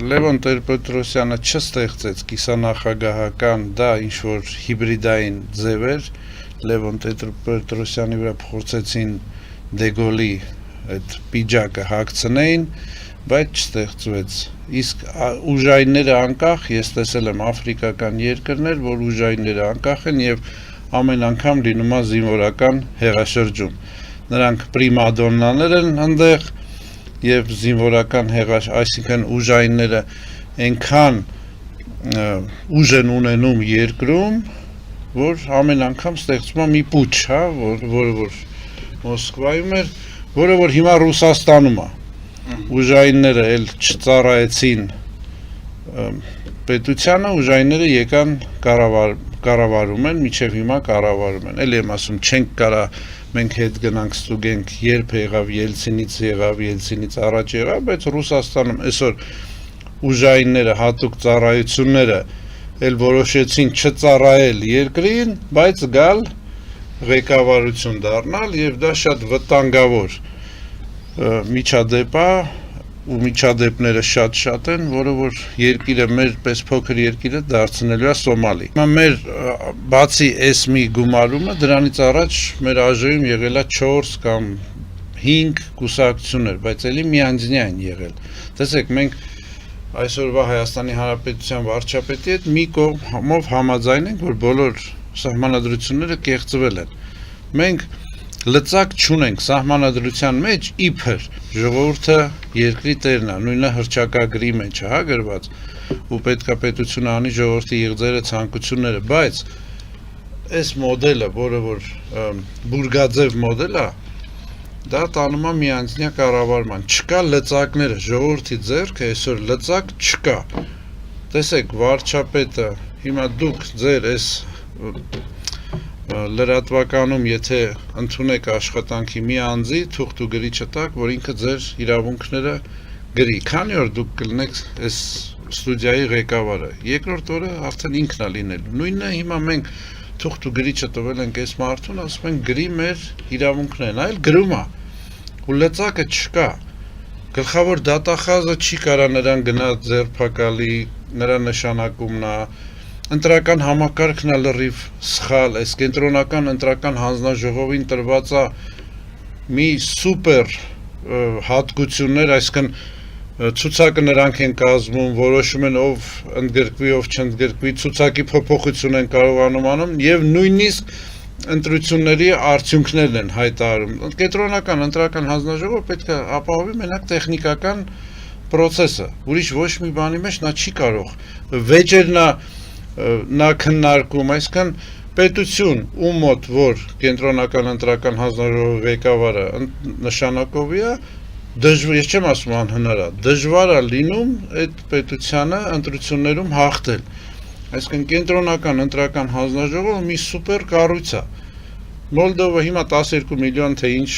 Լևոն Տեր-Պետրոսյանը չստեղծեց կիսանախագահական, դա ինչ-որ հիբրիդային ձև էր, Լևոն Տեր-Պետրոսյանի վրա փորձեցին Դեգոլի այդ պիջակը հագցնեին, բայց չստեղծվեց, իսկ ուժայինները անկախ, ես տեսել եմ աֆրիկական երկրներ, որ ուժայինները անկախ են և ամեն անգամ լինում է զինվորական հեղաշրջում, նրանք պրիմադոննաներ են ընդեղ, և զինվորական այսինքն ուժայինները այնքան ուժ են ունենում երկրում, որ ամեն անգամ ստեղծում է մի պուչ, որը Մոսկվայում էր, որը որ հիմա Ռուսաստանում է, ուժայինները էլ չծառայեցին պետությանը, ուժայինները եկան կառավարում են, մինչև հիմա կառավարում են, էլ եմ ասում, չենք կարա մենք հետ գնանք ստուգենք, երբ եղավ, Ելցինից առաջ եղավ, բայց Ռուսաստանում այսօր ուժայինները, հատուկ ծառայությունները էլ որոշեցին չծառայել երկրին, բայց գալ ղեկավարություն դառնալ և դա շատ վտանգավոր միջադեպ է ու միջադեպները շատ են, որը որ երկիրը, մեր պես փոքր երկիրը դարձնելու է Սոմալի։ Մեր բացի այս մի գումարումը, դրանից առաջ մեր ԱԺ-ում եղել է 4 կամ 5 կուսակցություններ, բայց էլի միանձնյա են եղել։ Տեսեք, մենք այսօրվա Հայաստանի Հանրապետության վարչապետի հետ մի կողմով համաձայն ենք, որ բոլոր սահմանադրությունները կեղծվել են։ Մենք լծակ չունենք սահմանադրության մեջ իբր ժողովուրդը երկրի տերն է, նույնը հռչակագրի մեջ է գրված ու պետքա պետությունը անի ժողովրդի իղձերը, ցանկությունները, բայց այս մոդելը, որը որ բուրգաձև մոդել է, դա տանում է միանձնյա կառավարման, չկա լծակները, ժողովրդի ձեռքը այսօր լծակ չկա։ Տեսեք, վարչապետը, հիմա դուք ձեր այս լրատվականում, եթե ընդունեք աշխատանքի մի անձի, թուղթ ու գրիչը տաք, որ ինքը ձեր իրավունքները գրի, քանի օր դուք կլինեք այս ստուդիայի ղեկավարը, երկրորդ օրը արդեն ինքն է լինելու, նույնն է հիմա մենք թուղթ ու գրիչը տվել ենք այս մարդուն, ասում ենք գրի մեր իրավունքներն, այլ գրում է, ու լծակը չկա, գլխավոր դատախազը չի կարա նրան գնա ձերբակալի, նրա նշանակումն է, ընտրական համակարգն է լրիվ սխալ, այս կենտրոնական ընտրական հանձնաժողովին տրված է մի սուպեր հատկություններ, այսինքն ցուցակը նրանք են կազմում, որոշում են ով ընդգրկվի, ով չընդգրկվի, ցուցակի փոփոխություն են կարողանում անում եւ նույնիսկ ընտրությունների արդյունքներն են հայտարարում։ Կենտրոնական ընտրական հանձնաժողովը պետք է ապահովի մենակ տեխնիկական process-ը, ուրիշ ոչ մի բանի մեջ նա չի կարող։ Վեճերն նա քննարկում, այսինքն պետություն ում մոտ որ կենտրոնական ընտրական հանձնաժողովի ղեկավարը նշանակովի է, ես չեմ ասում անհնար է, դժվար է լինում այդ պետությանը ընտրություններում հաղթել։ Այսինքն կենտրոնական ընտրական հանձնաժողովը մի սուպեր կառույց է։ Մոլդովա հիմա 12 միլիոն թե ինչ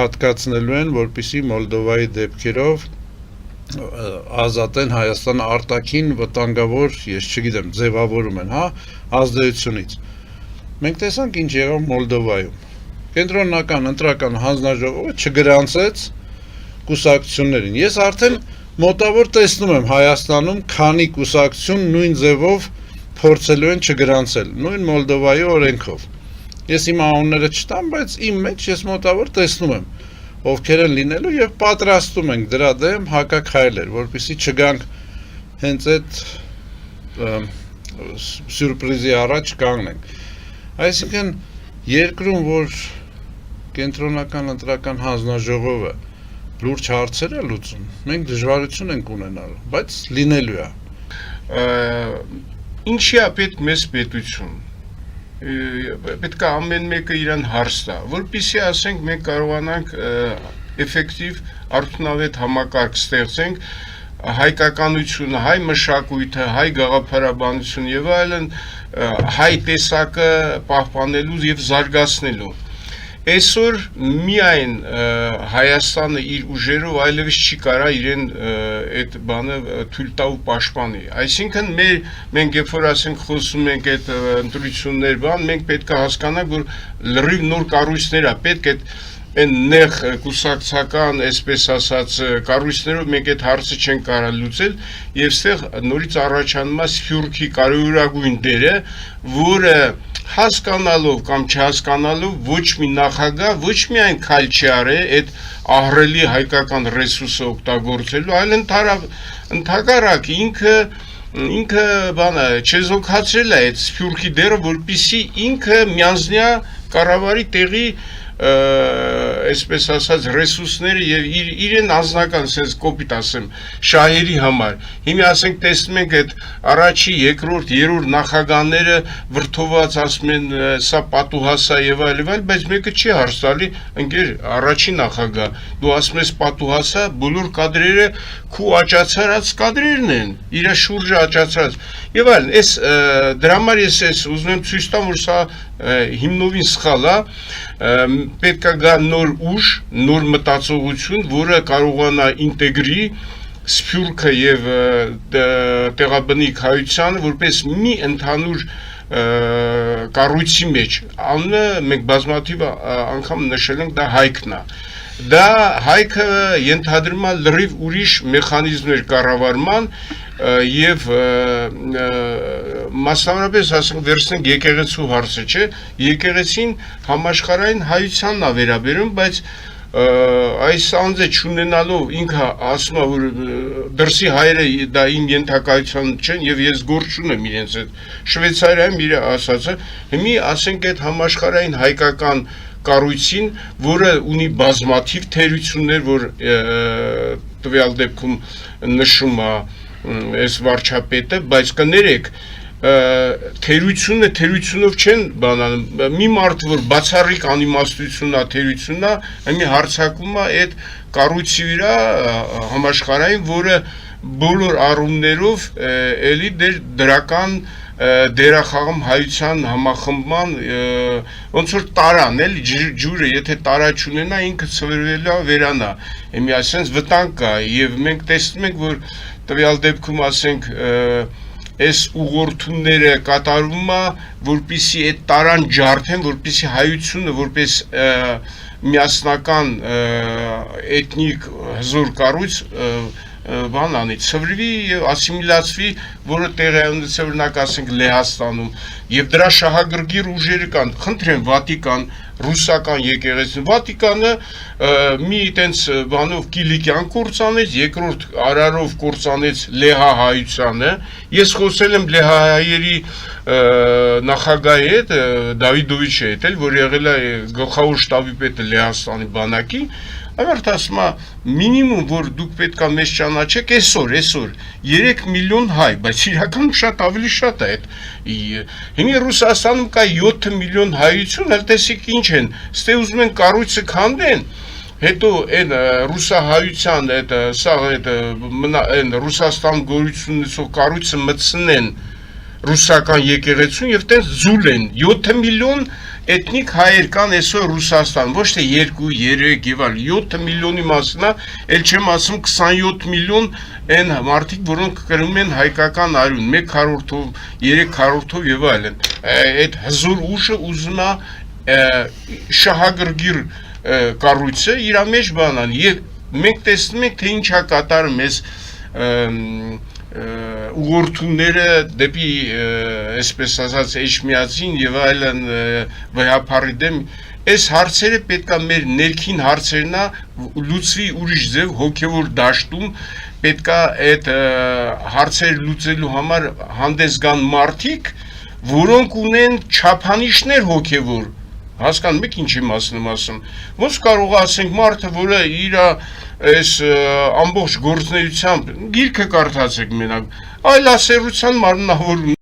հատկացնելու են, որպեսզի Մոլդովայի դեպքերով ազատեն Հայաստանը արտաքին վտանգավոր, ես չգիտեմ, ձևավորում են, ազդեցությունից։ Մենք տեսանք ինչ եղավ Մոլդովայում։ Կենտրոնական ընտրական հանձնաժողովը չգրանցեց կուսակցություններին։ Ես արդեն մոտավոր տեսնում եմ Հայաստանում քանի կուսակցություն նույն ձևով փորձելու են չգրանցել, նույն Մոլդովայի օրենքով։ Ես իմ անունները չտամ, բայց իմ մեջ ես մոտավոր տեսնում եմ ովքեր են լինելու և պատրաստում ենք դրա դեմ հակաքայլեր, որպեսզի չգանք հենց այդ սյուրպրիզի առաջ կանգնենք։ Այսինքն երկրում, որ կենտրոնական ընտրական հանձնաժողովը լուրջ հարցեր է լուծում, մենք դժվարություն ենք ունենալու, բայց լինելու է։ Ինչի է պետք մեզ պետություն։ Պետք է ամեն մեկը իրան հարց տա, որպեսզի ասենք մենք կարողանանք էֆեկտիվ արդյունավետ համակարգ ստեղծենք հայկականությունը, հայ մշակույթը, հայ գաղափարաբանությունը եւ այլն հայ տեսակը պահպանելու եւ զարգացնելու։ Այսօր միայն Հայաստանը իր ուժերով այլևս չի կարա իրեն այդ բանը թույլ տա ու պաշտպանի։ Այսինքն մենք երբ որ ասենք խոսում ենք այդ ընտրություններ բան, մենք պետք է հասկանանք, որ լրիվ նոր կառույցներ է պետք այդ այն նեղ կուսակցական, այսպես ասած, կառույցներով մենք այդ հարցը չենք կարող լուծել եւ այստեղ նորից առաջանում է Սփյուռքի կարևորագույն դերը, որը հասկանալով կամ չհասկանալով ոչ մի նախագահ ոչ միայն քայլ չի արել այդ ահռելի հայկական ռեսուրսը օգտագործելու, այլ ընդհակառակ ինքը բանը չեզոքացրել է այդ Սփյուռքի դերը, որպեսզի ինքը միանձնյա կառավարի տեղի այսպես ասած ռեսուրսները եւ իրեն անձնական sense կոպիտ ասեմ շահերի համար հիմա ասենք տեսնում ենք այդ առաջի երկրորդ երրորդ նախագահները վրթոված ասում են սա պատուհասա եւ այլ բայց մեկը չի հարցալի ընկեր առաջի նախագահ դու ասում ես պատուհասա բոլոր կադրերը քու աճացած կադրերն են իր շուրջը աճացած եւ այլն այս դրա համար ես ուզում եմ ցույց տամ որ սա հիմնովին սխալ է պետք է գա նոր ուժ, նոր մտածողություն, որը կարողանա ինտեգրի Սփյուռքը եւ տեղաբնիկ հայությանը որպես մի ընդհանուր կառույցի մեջ անունը մենք բազմաթիվ անգամ նշել ենք դա հայքն է դա հայքը ենթադրում է լրիվ ուրիշ մեխանիզմներ կառավարման եւ մասնավորապես ասենք վերցնենք եկեղեցու հարցը չէ եկեղեցին համաշխարհային հայությանն է վերաբերում բայց այս անձը չունենալով ինքը ասում է որ դրսի հայերը դա իմ ենթակայության չեն եւ ես գործ չունեմ իրենց այդ Շվեյցարիայում իր ասածը հիմի ասենք այդ համաշխարհային հայկական կառույցին որը ունի բազմաթիվ թերություններ որ տվյալ դեպքում նշում է այս վարչապետը բայց կներեք թերությունը թերությունով չեն բանանում մի մարդ որ բացառիկ անիմաստությունն է թերությունն է մի հարցակում է այդ կառույցի վրա համաշխարհային որը բոլոր առումներով էլի դրական դերախաղում հայության համախմբման ոնց որ տարան էլի ջուրը եթե տարա չունենա ինքը ծվերվելա վերանա եմի ասենց վտանգ կա եւ մենք տեսնում ենք որ տվյալ դեպքում ասենք այս ուղղորդումները կատարվում է որպեսզի այդ տարան ջարդեն որպեսզի հայությունը որպես միասնական էթնիկ հզոր կառույց բան անի ծվրվի եւ ասիմիլացվի որը տեղի ունեցել օրինակ ասենք Լեհաստանում եւ դրա շահագրգիռ ուժերը կան խնդրեմ Վատիկան ռուսական եկեղեցին Վատիկանը մի այտենց բանով Կիլիկյան կործանեց երկրորդ արարով կործանեց Լեհա հայությանը ես խոսել եմ Լեհայերի նախագահի հետ Դավիդովիչի հետ էլ որ եղել է գլխավոր շտաբի պետը Լեհաստանի բանակի Ավարտ ասում է մինիմում որ դուք պետքա մեզ ճանաչեք այսօր 3 միլիոն հայ բայց իրականում շատ ավելի շատ է այդ հիմա Ռուսաստանում կա 7 միլիոն հայություն հəl տեսիք ինչ են ստե ուզում են կառույցը քանդեն հետո այն ռուսահայության այդ սա այն Ռուսաստան գոյություն ունեցող կառույցը մտցնեն ռուսական եկեղեցուն եւ տենց զուլ են 7 միլիոն էթնիկ հայեր կան այսօր Ռուսաստան ոչ թե 2 3 եւ այլ 7 միլիոնի մասն է ել չեմ ասում 27 միլիոն այն մարդիկ որոնք կրում են հայկական արյուն 1 քառորդով 3 քառորդով եւ այլն այդ հզոր ուժը ուզում է շահագրգիռ կառույցը իր մեջ բանան եւ մենք տեսնում ենք թե ինչա կատարում էս ուղղորդումները դեպի այսպես ասած էջմիածին եւ այլն վհապարի դեմ այս հարցերը պետքա մեր ներքին հարցերն է լուծվի ուրիշ ձև հոգեվոր դաշտում պետքա այդ հարցերը լուծելու համար հանդես գան մարդիկ որոնք ունեն չափանիշներ հոգեվոր հասկանում եք ինչի մասն ասում ոնց կարող ասենք մարդը որը իր այս ամբողջ գործնեությամբ գիրքը կարդացեք մենակ այլ ասերության մարմնավորում